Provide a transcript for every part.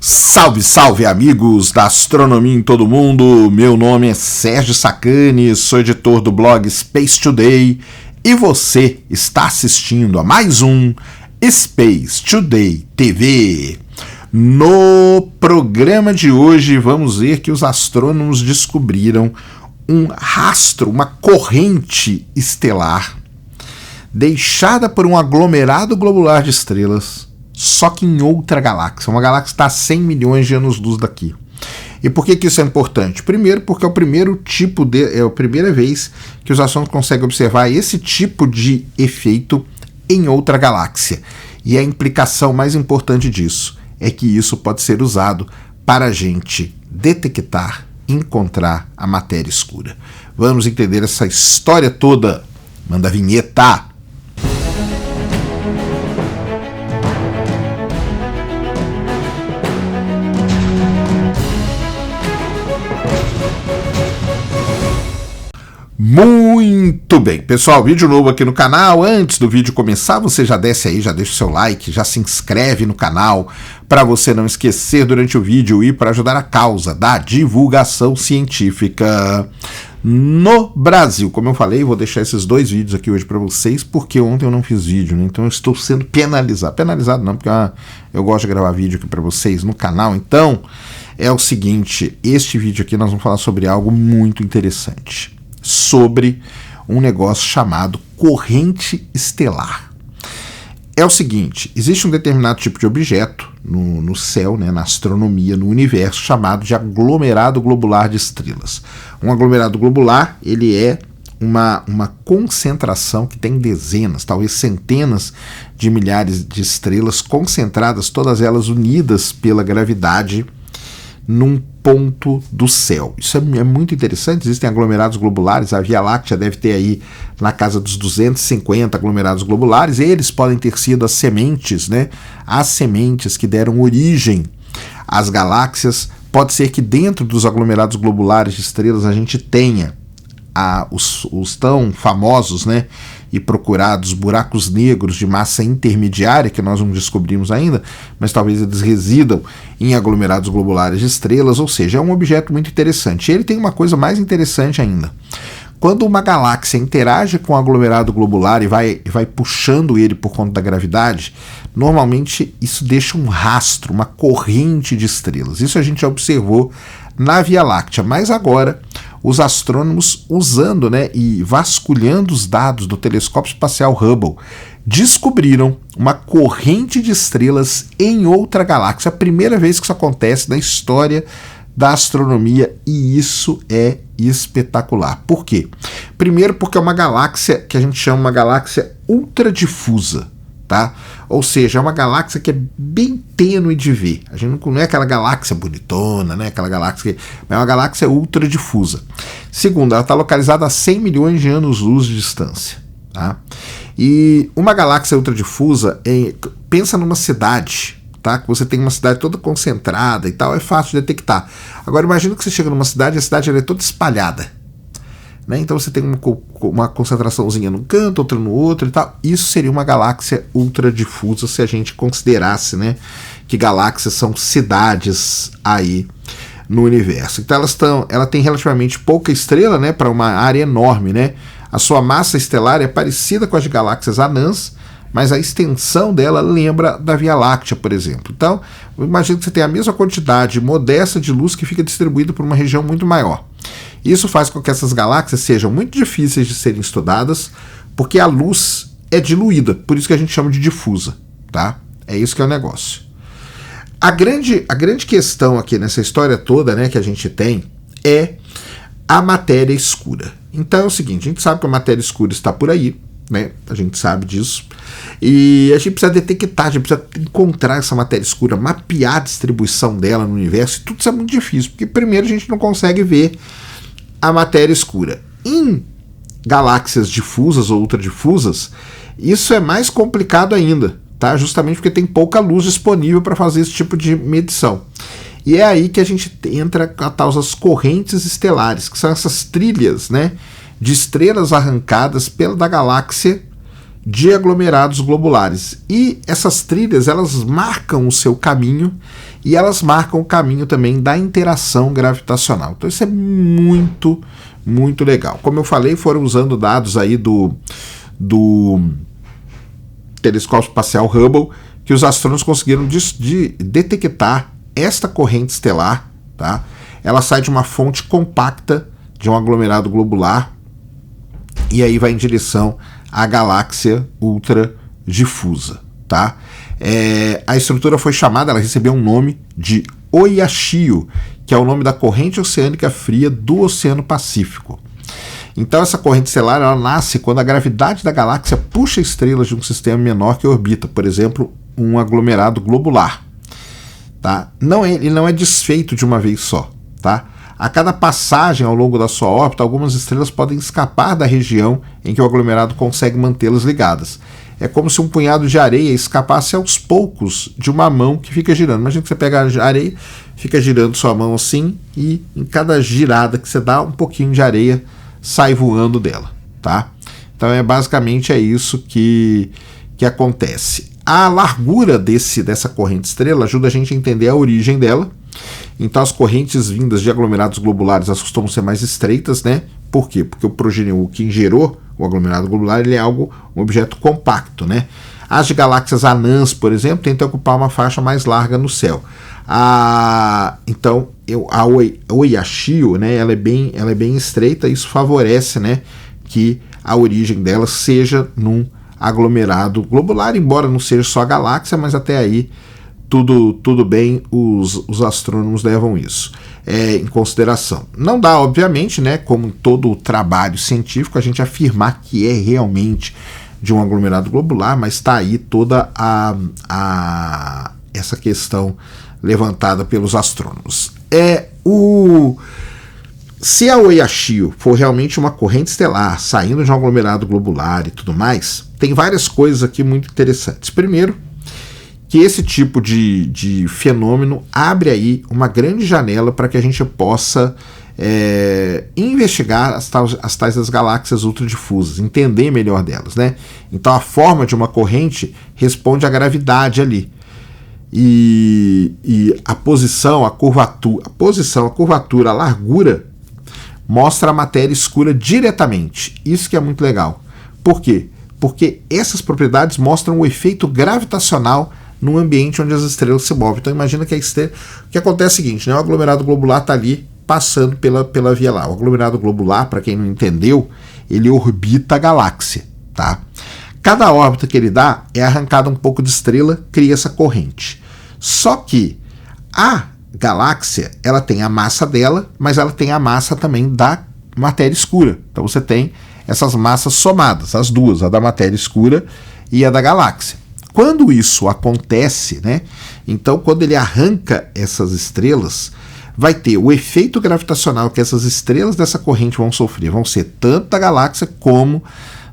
Salve, salve amigos da astronomia em todo mundo, meu nome é Sérgio Sacani, sou editor do blog Space Today e você está assistindo a mais um Space Today TV. No programa de hoje vamos ver que os astrônomos descobriram um rastro, uma corrente estelar deixada por um aglomerado globular de estrelas, só que em outra galáxia. Uma galáxia que está a 100 milhões de anos-luz daqui. E por que isso é importante? Primeiro, porque é a primeira vez que os astrônomos conseguem observar esse tipo de efeito em outra galáxia. E a implicação mais importante disso é que isso pode ser usado para a gente detectar, encontrar a matéria escura. Vamos entender essa história toda. Manda a vinheta! Muito bem, pessoal, vídeo novo aqui no canal. Antes do vídeo começar, você já desce aí, já deixa o seu like, já se inscreve no canal para você não esquecer durante o vídeo e para ajudar a causa da divulgação científica no Brasil. Como eu falei, vou deixar esses dois vídeos aqui hoje para vocês, porque ontem eu não fiz vídeo, né? Então eu estou sendo penalizado. Penalizado não, porque eu gosto de gravar vídeo aqui para vocês no canal. Então é o seguinte, este vídeo aqui nós vamos falar sobre algo muito interessante. Sobre um negócio chamado corrente estelar. É o seguinte, existe um determinado tipo de objeto no céu, né, na astronomia, no universo, chamado de aglomerado globular de estrelas. Um aglomerado globular, ele é uma concentração que tem dezenas, talvez centenas de milhares de estrelas concentradas, todas elas unidas pela gravidade num ponto do céu. Isso é muito interessante. Existem aglomerados globulares, a Via Láctea deve ter aí na casa dos 250 aglomerados globulares. Eles podem ter sido as sementes, né? As sementes que deram origem às galáxias. Pode ser que dentro dos aglomerados globulares de estrelas a gente tenha os tão famosos, né, e procurados buracos negros de massa intermediária, que nós não descobrimos ainda, mas talvez eles residam em aglomerados globulares de estrelas, ou seja, é um objeto muito interessante. E ele tem uma coisa mais interessante ainda. Quando uma galáxia interage com um aglomerado globular e vai puxando ele por conta da gravidade, normalmente isso deixa um rastro, uma corrente de estrelas. Isso a gente já observou na Via Láctea, mas agora os astrônomos, usando, né, e vasculhando os dados do telescópio espacial Hubble, descobriram uma corrente de estrelas em outra galáxia. A primeira vez que isso acontece na história da astronomia, e isso é espetacular. Por quê? Primeiro porque é uma galáxia que a gente chama uma galáxia ultradifusa, tá? Ou seja, é uma galáxia que é bem tênue de ver. A gente não é aquela galáxia bonitona, né? Aquela galáxia é uma galáxia ultradifusa. Segundo, ela está localizada a 100 milhões de anos-luz de distância, tá? E uma galáxia ultradifusa, pensa numa cidade, tá? Que você tem uma cidade toda concentrada e tal, é fácil de detectar. Agora imagina que você chega numa cidade e a cidade ela é toda espalhada, né? Então você tem uma concentraçãozinha num canto, outra no outro e tal. Isso seria uma galáxia ultradifusa se a gente considerasse, né, que galáxias são cidades aí no universo. Então ela tem relativamente pouca estrela, né, para uma área enorme, né? A sua massa estelar é parecida com as de galáxias anãs, mas a extensão dela lembra da Via Láctea, por exemplo. Então, imagina que você tem a mesma quantidade modesta de luz que fica distribuída por uma região muito maior. Isso faz com que essas galáxias sejam muito difíceis de serem estudadas, porque a luz é diluída, por isso que a gente chama de difusa, tá? É isso que é o negócio. A grande questão aqui nessa história toda, né, que a gente tem é a matéria escura. Então é o seguinte, a gente sabe que a matéria escura está por aí, né? A gente sabe disso. E a gente precisa detectar, a gente precisa encontrar essa matéria escura, mapear a distribuição dela no universo, e tudo isso é muito difícil, porque primeiro a gente não consegue ver a matéria escura. Em galáxias difusas ou ultradifusas, isso é mais complicado ainda, tá? Justamente porque tem pouca luz disponível para fazer esse tipo de medição. E é aí que a gente entra com as correntes estelares, que são essas trilhas, né, de estrelas arrancadas da galáxia de aglomerados globulares. E essas trilhas, elas marcam o seu caminho e elas marcam o caminho também da interação gravitacional. Então isso é muito, muito legal. Como eu falei, foram usando dados aí do telescópio espacial Hubble, que os astrônomos conseguiram detectar esta corrente estelar, tá? Ela sai de uma fonte compacta de um aglomerado globular e aí vai em direção à galáxia ultra difusa, tá? A estrutura foi chamada, ela recebeu um nome de Oyashio, que é o nome da corrente oceânica fria do Oceano Pacífico. Então essa corrente estelar, ela nasce quando a gravidade da galáxia puxa estrelas de um sistema menor que orbita, por exemplo, um aglomerado globular. Tá? Ele não é desfeito de uma vez só. Tá? A cada passagem ao longo da sua órbita, algumas estrelas podem escapar da região em que o aglomerado consegue mantê-las ligadas. É como se um punhado de areia escapasse aos poucos de uma mão que fica girando. Imagina que você pega a areia, fica girando sua mão assim, e em cada girada que você dá, um pouquinho de areia sai voando dela. Tá? Então basicamente é isso que acontece. A largura dessa corrente estrela ajuda a gente a entender a origem dela. Então as correntes vindas de aglomerados globulares, elas costumam ser mais estreitas, né? Por quê? Porque o progênio, quem gerou o aglomerado globular, ele é um objeto compacto, né? As de galáxias anãs, por exemplo, tentam ocupar uma faixa mais larga no céu. Então a Oyashio, né? Ela é bem estreita. Isso favorece, né, que a origem dela seja num aglomerado globular, embora não seja só a galáxia, mas até aí tudo bem, os astrônomos levam isso em consideração. Não dá, obviamente, né, como todo o trabalho científico, a gente afirmar que é realmente de um aglomerado globular, mas está aí toda essa questão levantada pelos astrônomos. Se a Oyashio for realmente uma corrente estelar saindo de um aglomerado globular e tudo mais, tem várias coisas aqui muito interessantes. Primeiro, que esse tipo de fenômeno abre aí uma grande janela para que a gente possa investigar as tais das galáxias ultradifusas, entender melhor delas, né? Então a forma de uma corrente responde à gravidade ali. E a posição, a curvatura, a largura mostra a matéria escura diretamente. Isso que é muito legal. Por quê? Porque essas propriedades mostram o efeito gravitacional no ambiente onde as estrelas se movem. Então imagina que a estrela... O que acontece é o seguinte, né? O aglomerado globular está ali passando pela Via Láctea. O aglomerado globular, para quem não entendeu, ele orbita a galáxia. Tá? Cada órbita que ele dá é arrancada um pouco de estrela, cria essa corrente. Só que a galáxia, ela tem a massa dela, mas ela tem a massa também da matéria escura. Então você tem essas massas somadas, as duas, a da matéria escura e a da galáxia. Quando isso acontece, né, então quando ele arranca essas estrelas, vai ter o efeito gravitacional que essas estrelas dessa corrente vão sofrer, vão ser tanto da galáxia como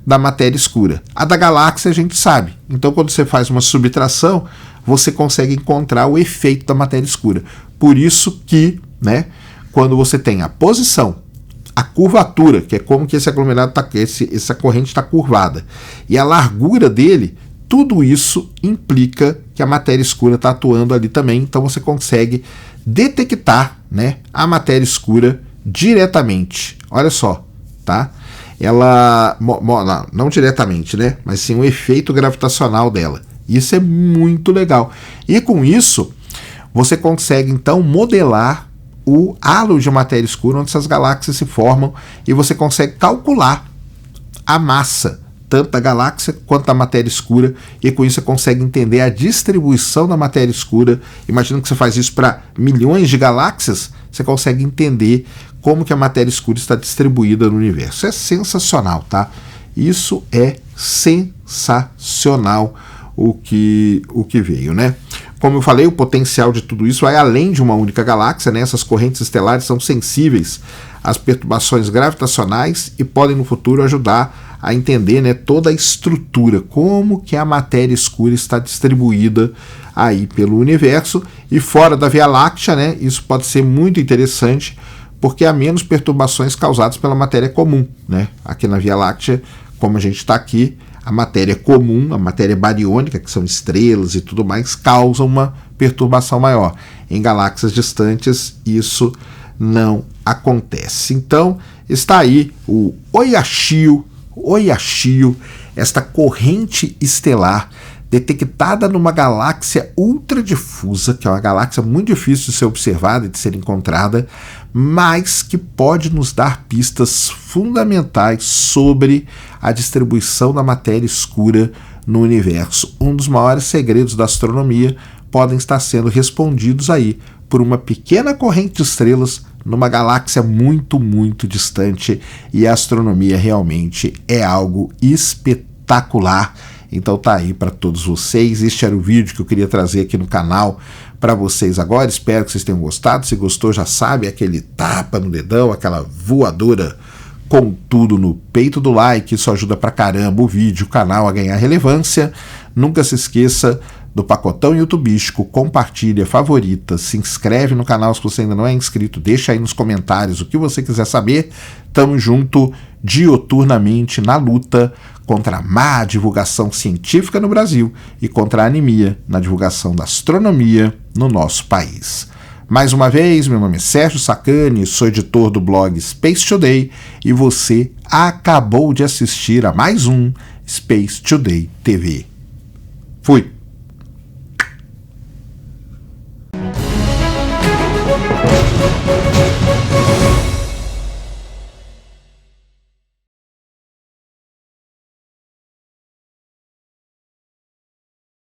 da matéria escura. A da galáxia a gente sabe. Então quando você faz uma subtração, você consegue encontrar o efeito da matéria escura. Por isso que, né, quando você tem a posição, a curvatura, que é como que esse aglomerado essa corrente está curvada, e a largura dele, tudo isso implica que a matéria escura está atuando ali também. Então você consegue detectar, né, a matéria escura diretamente. Olha só, tá? Ela não diretamente, né, mas sim o efeito gravitacional dela. Isso é muito legal. E com isso, você consegue então modelar o halo de matéria escura onde essas galáxias se formam e você consegue calcular a massa tanto da galáxia quanto da matéria escura, e com isso você consegue entender a distribuição da matéria escura. Imagina que você faz isso para milhões de galáxias, você consegue entender como que a matéria escura está distribuída no universo. É sensacional, tá? Isso é sensacional o que veio, né? Como eu falei, o potencial de tudo isso vai além de uma única galáxia, né? Essas correntes estelares são sensíveis às perturbações gravitacionais e podem no futuro ajudar a entender, né, toda a estrutura, como que a matéria escura está distribuída aí pelo universo e fora da Via Láctea, né? Isso pode ser muito interessante porque há menos perturbações causadas pela matéria comum, né? Aqui na Via Láctea, como a gente está aqui, a matéria comum, a matéria bariônica, que são estrelas e tudo mais, causa uma perturbação maior. Em galáxias distantes, isso não acontece. Então, está aí o Oyashio, esta corrente estelar detectada numa galáxia ultradifusa, que é uma galáxia muito difícil de ser observada e de ser encontrada, mas que pode nos dar pistas fundamentais sobre a distribuição da matéria escura no universo. Um dos maiores segredos da astronomia podem estar sendo respondidos aí por uma pequena corrente de estrelas numa galáxia muito, muito distante, e a astronomia realmente é algo espetacular. Então tá aí para todos vocês. Este era o vídeo que eu queria trazer aqui no canal para vocês agora. Espero que vocês tenham gostado. Se gostou, já sabe, aquele tapa no dedão, aquela voadora com tudo no peito do like. Isso ajuda pra caramba o vídeo, o canal a ganhar relevância. Nunca se esqueça do pacotão youtubístico, compartilha, favorita, se inscreve no canal se você ainda não é inscrito, deixa aí nos comentários o que você quiser saber. Tamo junto dioturnamente na luta contra a má divulgação científica no Brasil e contra a anemia na divulgação da astronomia no nosso país. Mais uma vez, meu nome é Sérgio Sacani, sou editor do blog Space Today e você acabou de assistir a mais um Space Today TV. Fui!